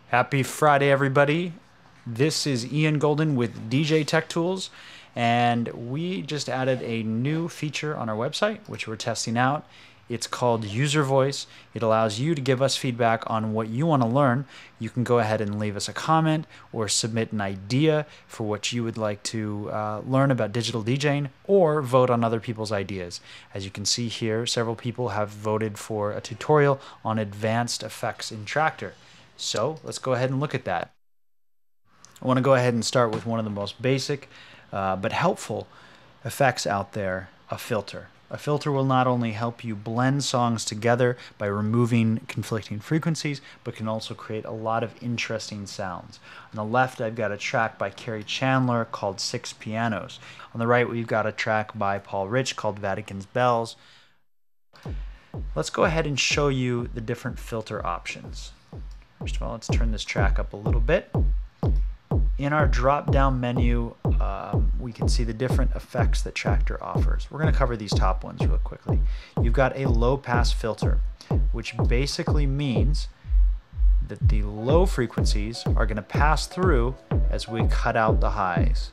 Happy Friday, everybody. This is Ian Golden with DJ Tech Tools, and we just added a new feature on our website, which we're testing out. It's called User Voice. It allows you to give us feedback on what you want to learn. You can go ahead and leave us a comment or submit an idea for what you would like to learn about digital DJing, or vote on other people's ideas. As you can see here, several people have voted for a tutorial on advanced effects in Traktor. So let's go ahead and look at that. I want to go ahead and start with one of the most basic but helpful effects out there, a filter. A filter will not only help you blend songs together by removing conflicting frequencies, but can also create a lot of interesting sounds. On the left, I've got a track by Kerry Chandler called Six Pianos. On the right, we've got a track by Paul Rich called Vatican's Bells. Let's go ahead and show you the different filter options. First of all, let's turn this track up a little bit. In our drop-down menu, we can see the different effects that Traktor offers. We're going to cover these top ones real quickly. You've got a low-pass filter, which basically means that the low frequencies are going to pass through as we cut out the highs.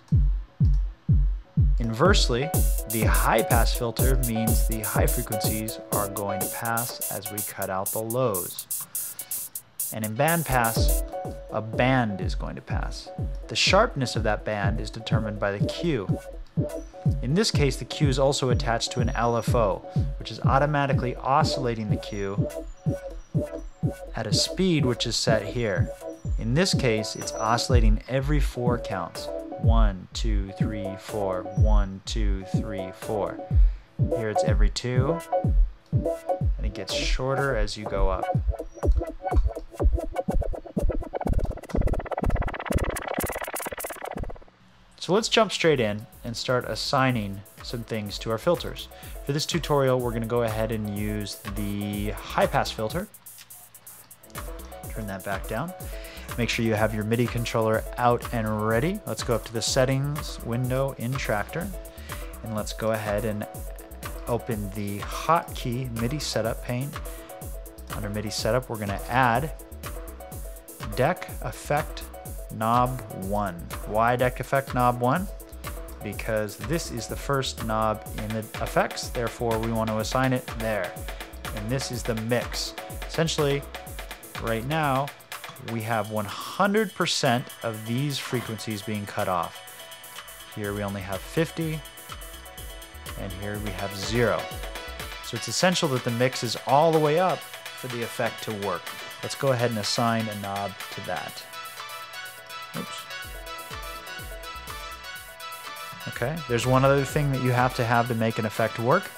Inversely, the high-pass filter means the high frequencies are going to pass as we cut out the lows. And in bandpass, a band is going to pass. The sharpness of that band is determined by the Q. In this case, the Q is also attached to an LFO, which is automatically oscillating the Q at a speed which is set here. In this case, it's oscillating every 4 counts. 1, 2, 3, 4, 1, 2, 3, 4. Here it's every 2, and it gets shorter as you go up. So let's jump straight in and start assigning some things to our filters. For this tutorial, we're going to go ahead and use the high-pass filter. Turn that back down. Make sure you have your Midi controller out and ready. Let's go up to the settings window in Traktor, and let's go ahead and open the hotkey Midi setup pane. Under Midi setup, we're going to add Deck Effect Knob 1. Why Deck Effect Knob 1? Because this is the first knob in the effects, therefore we want to assign it there. And this is the mix. Essentially, right now, we have 100% of these frequencies being cut off. Here we only have 50, and here we have 0. So it's essential that the mix is all the way up for the effect to work. Let's go ahead and assign a knob to that. Oops. Okay, there's one other thing that you have to make an effect work,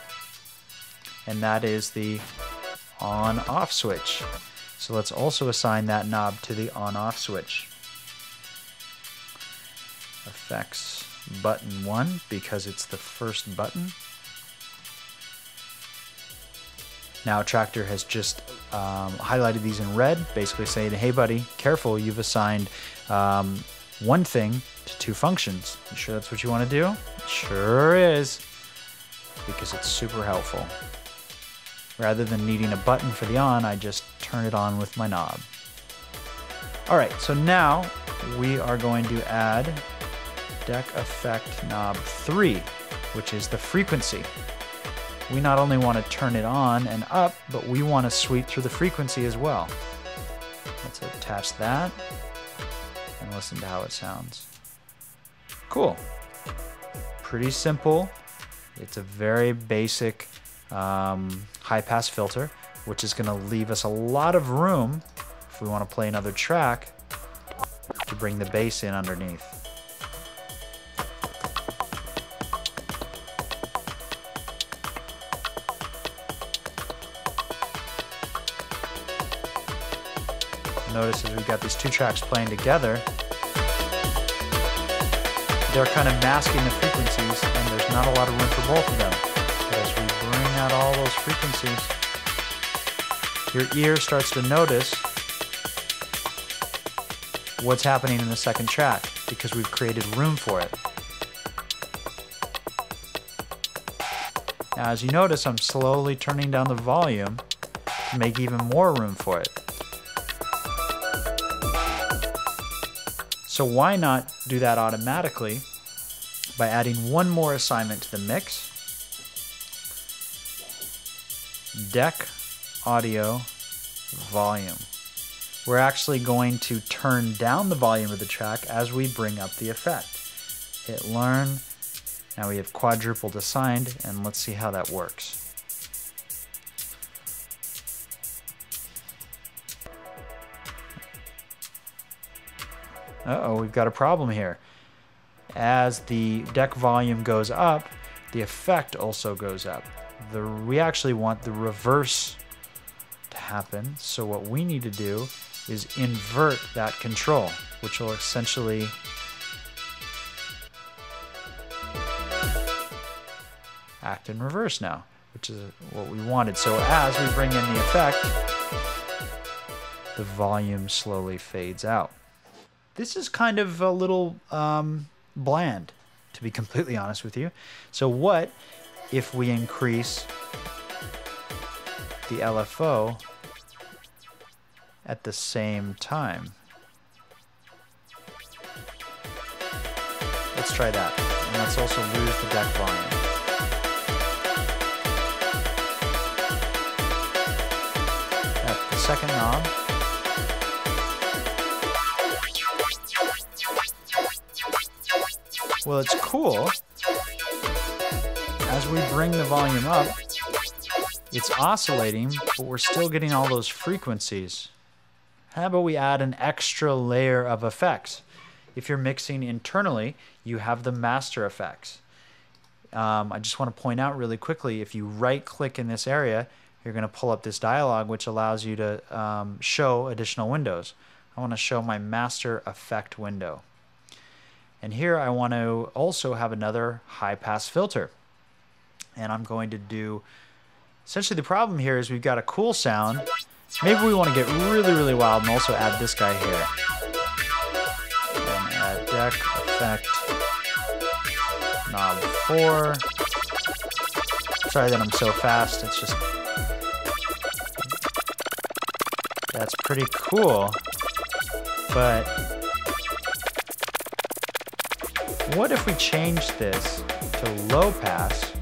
and that is the on-off switch. So let's also assign that knob to the on-off switch. Effects button 1, because it's the first button. Now Traktor has just highlighted these in red, basically saying, hey buddy, careful, you've assigned one thing to 2 functions. You sure that's what you want to do? It sure is, because it's super helpful. Rather than needing a button for the on, I just turn it on with my knob. Alright, so now we are going to add Deck Effect Knob 3, which is the frequency. We not only want to turn it on and up, but we want to sweep through the frequency as well. Let's attach that and listen to how it sounds. Cool. Pretty simple. It's a very basic high-pass filter, which is going to leave us a lot of room if we want to play another track to bring the bass in underneath. Notice as we've got these 2 tracks playing together, they're kind of masking the frequencies, and there's not a lot of room for both of them. But as we bring out all those frequencies, your ear starts to notice what's happening in the second track, because we've created room for it. Now as you notice, I'm slowly turning down the volume to make even more room for it. So why not do that automatically by adding one more assignment to the mix? Deck audio volume. We're actually going to turn down the volume of the track as we bring up the effect. Hit learn. Now we have quadrupled assigned, and let's see how that works. Uh-oh, we've got a problem here. As the deck volume goes up, the effect also goes up. We actually want the reverse to happen, so what we need to do is invert that control, which will essentially act in reverse now, which is what we wanted. So as we bring in the effect, the volume slowly fades out. This is kind of a little bland, to be completely honest with you. So what if we increase the LFO at the same time? Let's try that. And let's also lose the deck volume. At the second knob. Well, it's cool. As we bring the volume up, it's oscillating, but we're still getting all those frequencies. How about we add an extra layer of effects? If you're mixing internally, you have the master effects. I just want to point out really quickly, if you right-click in this area, you're going to pull up this dialog, which allows you to show additional windows. I want to show my master effect window. And here I want to also have another high-pass filter. And I'm going to do, essentially the problem here is we've got a cool sound. Maybe we want to get really, really wild and also add this guy here. And add deck, effect, knob 4. Sorry that I'm so fast, it's just, that's pretty cool. But what if we change this to low pass?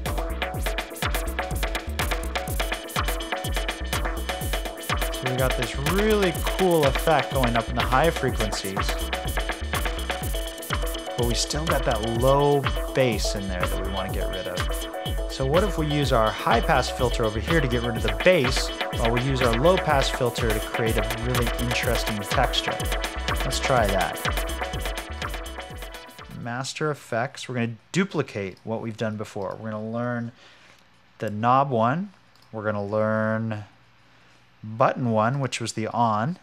So we got this really cool effect going up in the high frequencies, but we still got that low bass in there that we want to get rid of. So what if we use our high pass filter over here to get rid of the bass, while we use our low pass filter to create a really interesting texture? Let's try that. Master effects, we're going to duplicate what we've done before. We're going to learn the knob 1, we're going to learn button 1, which was the on,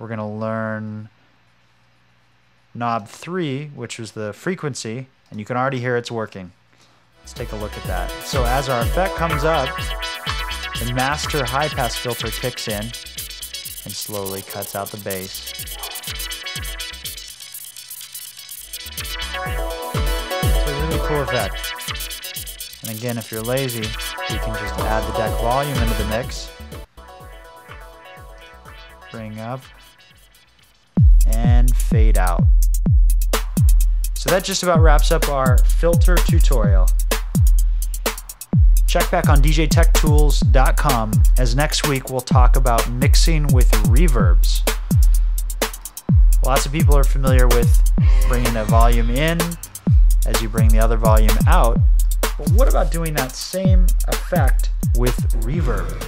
we're going to learn knob 3, which was the frequency, and you can already hear it's working. Let's take a look at that. So as our effect comes up, the master high pass filter kicks in and slowly cuts out the bass. Cool effect. And again, if you're lazy, you can just add the deck volume into the mix, bring up, and fade out. So that just about wraps up our filter tutorial. Check back on djtechtools.com, as next week we'll talk about mixing with reverbs. Lots of people are familiar with bringing a volume in as you bring the other volume out, but what about doing that same effect with reverb?